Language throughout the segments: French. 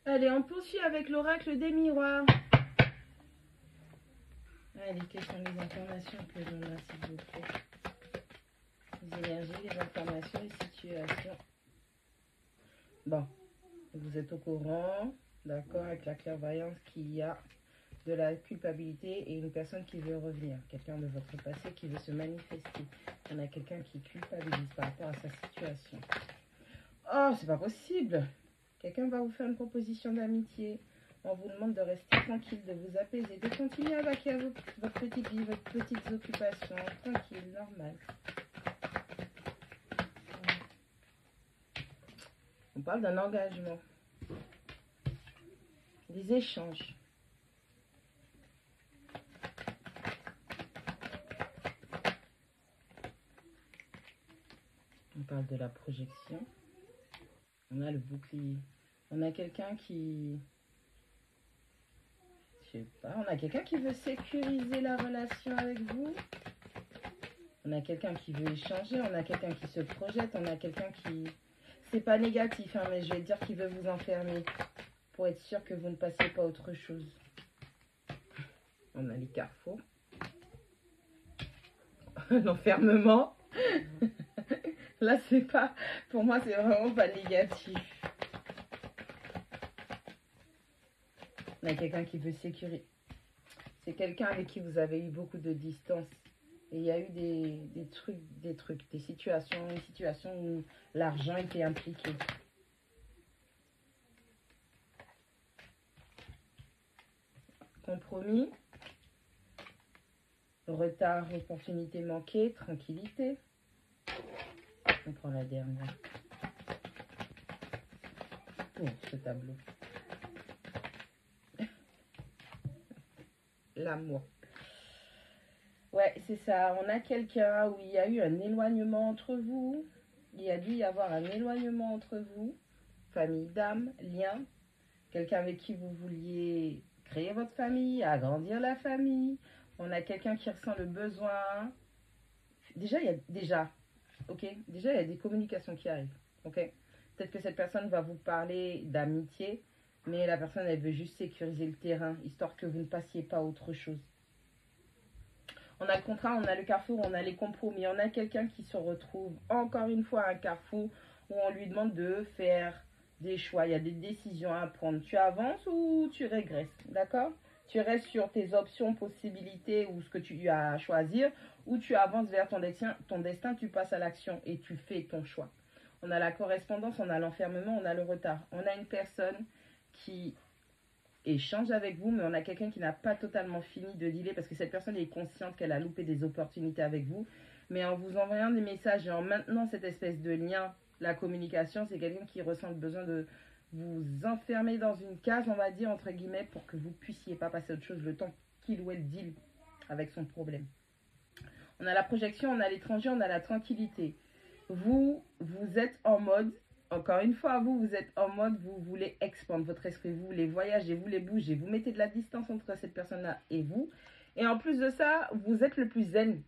Allez, on poursuit avec l'oracle des miroirs. Allez, quelles sont les informations que l'on a, s'il vous plaît? Les énergies, les informations, les situations. Bon, vous êtes au courant, d'accord, avec la clairvoyance qu'il y a de la culpabilité et une personne qui veut revenir. Quelqu'un de votre passé qui veut se manifester. On a quelqu'un qui culpabilise par rapport à sa situation. Oh, c'est pas possible! Quelqu'un va vous faire une proposition d'amitié. On vous demande de rester tranquille, de vous apaiser, de continuer à vaquer à votre petite vie, votre petites occupations. Tranquille, normal. On parle d'un engagement. Des échanges. On parle de la projection. On a le bouclier. On a quelqu'un qui... Je sais pas. On a quelqu'un qui veut sécuriser la relation avec vous. On a quelqu'un qui veut échanger. On a quelqu'un qui se projette. On a quelqu'un qui... C'est pas négatif, hein, mais je vais dire qu'il veut vous enfermer. Pour être sûr que vous ne passiez pas à autre chose. On a les carrefours. L'enfermement. Là, c'est pas... Pour moi, c'est vraiment pas négatif. On a quelqu'un qui veut sécuriser. C'est quelqu'un avec qui vous avez eu beaucoup de distance. Et il y a eu des situations, une situation où l'argent était impliqué. Compromis. Retard, opportunité manquée, tranquillité. On prend la dernière. Pour ce tableau. L'amour. Ouais, c'est ça. On a quelqu'un où il y a eu un éloignement entre vous. Il y a dû y avoir un éloignement entre vous. Famille d'âme, lien. Quelqu'un avec qui vous vouliez créer votre famille, agrandir la famille. On a quelqu'un qui ressent le besoin. Déjà, il y a il y a des communications qui arrivent. Ok. Peut-être que cette personne va vous parler d'amitié, mais la personne, elle veut juste sécuriser le terrain, histoire que vous ne passiez pas à autre chose. On a le contrat, on a le carrefour, on a les compromis. On a quelqu'un qui se retrouve encore une fois à un carrefour où on lui demande de faire des choix. Il y a des décisions à prendre. Tu avances ou tu régresses, d'accord? Tu restes sur tes options, possibilités ou ce que tu as à choisir, ou tu avances vers ton destin, tu passes à l'action et tu fais ton choix. On a la correspondance, on a l'enfermement, on a le retard. On a une personne qui échange avec vous, mais on a quelqu'un qui n'a pas totalement fini de dealer parce que cette personne est consciente qu'elle a loupé des opportunités avec vous. Mais en vous envoyant des messages et en maintenant cette espèce de lien, la communication, c'est quelqu'un qui ressent le besoin de vous enfermer dans une case, on va dire, entre guillemets, pour que vous puissiez pas passer à autre chose le temps qu'il ou elle deal avec son problème. On a la projection, on a l'étranger, on a la tranquillité. Vous êtes en mode, encore une fois, vous êtes en mode, vous voulez expandre votre esprit, vous voulez voyager, vous voulez bouger, vous mettez de la distance entre cette personne-là et vous. Et en plus de ça, vous êtes le plus zen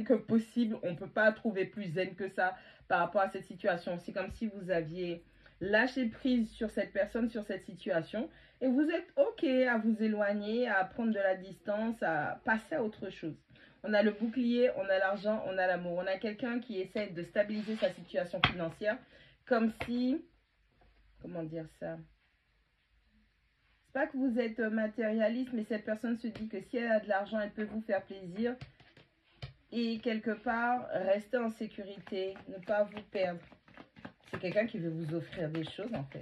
que possible. On ne peut pas trouver plus zen que ça par rapport à cette situation. C'est comme si vous aviez lâché prise sur cette personne, sur cette situation. Et vous êtes OK à vous éloigner, à prendre de la distance, à passer à autre chose. On a le bouclier, on a l'argent, on a l'amour. On a quelqu'un qui essaie de stabiliser sa situation financière comme si... Comment dire ça? C'est pas que vous êtes matérialiste, mais cette personne se dit que si elle a de l'argent, elle peut vous faire plaisir. Et quelque part, rester en sécurité, ne pas vous perdre. C'est quelqu'un qui veut vous offrir des choses, en fait.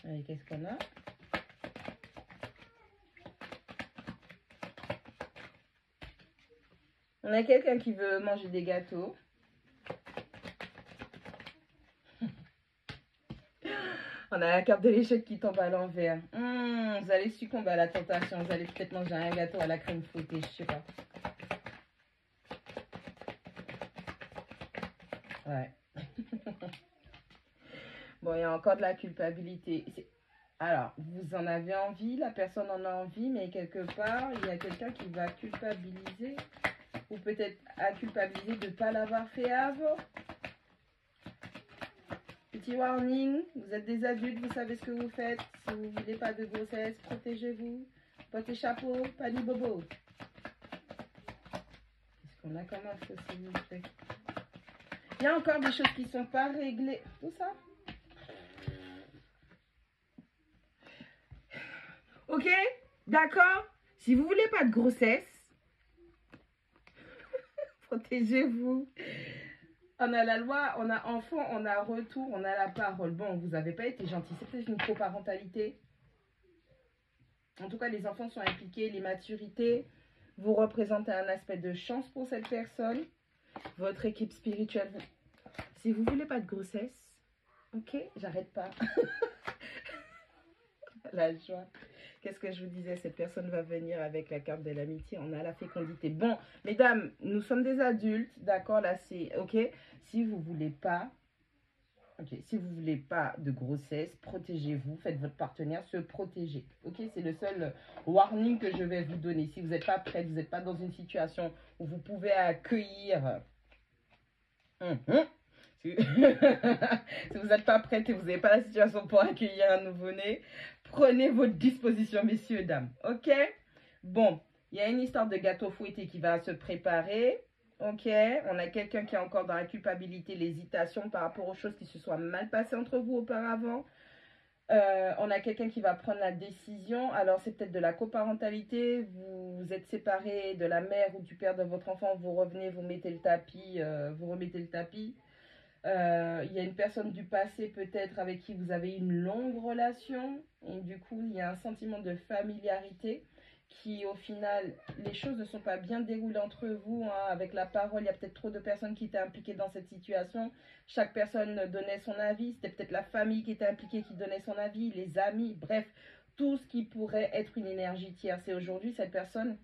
Allez, qu'est-ce qu'on a? On a quelqu'un qui veut manger des gâteaux. On a la carte de l'échec qui tombe à l'envers. Vous allez succomber à la tentation. Vous allez peut-être manger un gâteau à la crème fouettée, je sais pas. Ouais. Bon, il y a encore de la culpabilité. Alors, vous en avez envie, la personne en a envie, mais quelque part, il y a quelqu'un qui va culpabiliser. ou peut-être à culpabiliser de ne pas l'avoir fait avant. Petit warning, vous êtes des adultes, vous savez ce que vous faites. Si vous ne voulez pas de grossesse, protégez-vous. Portez chapeau, pas ni bobo. Qu'est-ce qu'on a comme info, s'il vous plaît? Il y a encore des choses qui ne sont pas réglées. Tout ça. Ok, d'accord. Si vous ne voulez pas de grossesse, protégez-vous. On a la loi, on a enfant, on a retour, on a la parole. Bon, vous n'avez pas été gentil. C'est peut-être une coparentalité. En tout cas, les enfants sont impliqués, les maturités. Vous représentez un aspect de chance pour cette personne. Votre équipe spirituelle. Si vous ne voulez pas de grossesse, ok, j'arrête pas. La joie. Qu'est-ce que je vous disais? Cette personne va venir avec la carte de l'amitié. On a la fécondité. Bon, mesdames, nous sommes des adultes. D'accord, là, c'est ok. Si vous voulez pas, ok, si vous voulez pas de grossesse, protégez-vous. Faites votre partenaire se protéger. Ok, c'est le seul warning que je vais vous donner. Si vous n'êtes pas prête, vous n'êtes pas dans une situation où vous pouvez accueillir... Si vous n'êtes pas prête et vous n'avez pas la situation pour accueillir un nouveau-né, prenez votre disposition, messieurs, dames. Ok? Bon, il y a une histoire de gâteau fouetté qui va se préparer. Ok? On a quelqu'un qui est encore dans la culpabilité, l'hésitation par rapport aux choses qui se soient mal passées entre vous auparavant. On a quelqu'un qui va prendre la décision. Alors, c'est peut-être de la coparentalité. Vous êtes séparés de la mère ou du père de votre enfant. Vous revenez, vous mettez le tapis, vous remettez le tapis. Il y a une personne du passé peut-être avec qui vous avez une longue relation. Et du coup, il y a un sentiment de familiarité qui, au final, les choses ne sont pas bien déroulées entre vous. Hein, avec la parole, il y a peut-être trop de personnes qui étaient impliquées dans cette situation. Chaque personne donnait son avis. C'était peut-être la famille qui était impliquée qui donnait son avis, les amis, bref, tout ce qui pourrait être une énergie tierce. Et aujourd'hui, cette personne...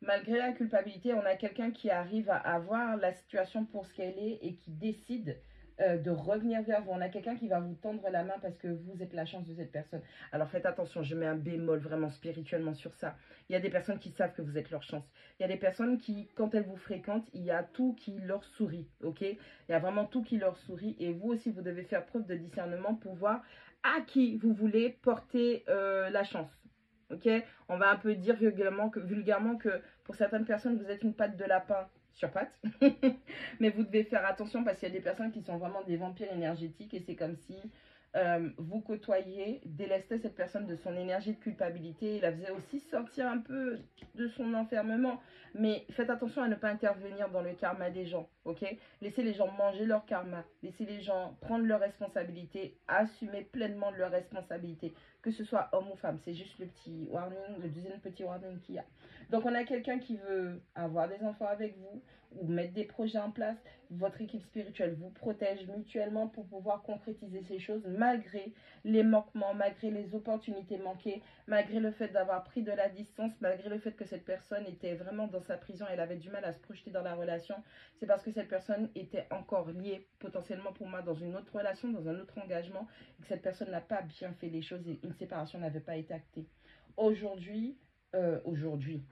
Malgré la culpabilité, on a quelqu'un qui arrive à avoir la situation pour ce qu'elle est et qui décide de revenir vers vous. On a quelqu'un qui va vous tendre la main parce que vous êtes la chance de cette personne. Alors faites attention, je mets un bémol vraiment spirituellement sur ça. Il y a des personnes qui savent que vous êtes leur chance. Il y a des personnes qui, quand elles vous fréquentent, il y a tout qui leur sourit, ok? Il y a vraiment tout qui leur sourit et vous aussi, vous devez faire preuve de discernement pour voir à qui vous voulez porter la chance. Ok, on va un peu dire vulgairement que pour certaines personnes, vous êtes une patte de lapin sur patte. Mais vous devez faire attention parce qu'il y a des personnes qui sont vraiment des vampires énergétiques et c'est comme si vous côtoyiez, délestait cette personne de son énergie de culpabilité. Il la faisait aussi sortir un peu de son enfermement. Mais faites attention à ne pas intervenir dans le karma des gens. Ok, laissez les gens manger leur karma. Laissez les gens prendre leurs responsabilités. Assumer pleinement leurs responsabilités. Que ce soit homme ou femme. C'est juste le petit warning, le deuxième petit warning qu'il y a. Donc on a quelqu'un qui veut avoir des enfants avec vous ou mettre des projets en place. Votre équipe spirituelle vous protège mutuellement pour pouvoir concrétiser ces choses malgré les manquements, malgré les opportunités manquées, malgré le fait d'avoir pris de la distance, malgré le fait que cette personne était vraiment dans sa prison, elle avait du mal à se projeter dans la relation. C'est parce que cette personne était encore liée potentiellement pour moi dans une autre relation, dans un autre engagement, et que cette personne n'a pas bien fait les choses et une séparation n'avait pas été actée. Aujourd'hui,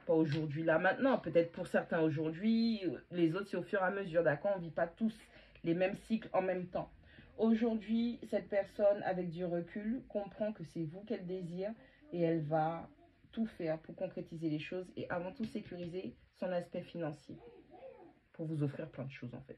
pas aujourd'hui, là, maintenant, peut-être pour certains aujourd'hui, les autres c'est au fur et à mesure, d'accord, on ne vit pas tous les mêmes cycles en même temps. Aujourd'hui, cette personne, avec du recul, comprend que c'est vous qu'elle désire et elle va tout faire pour concrétiser les choses et avant tout sécuriser son aspect financier pour vous offrir plein de choses en fait.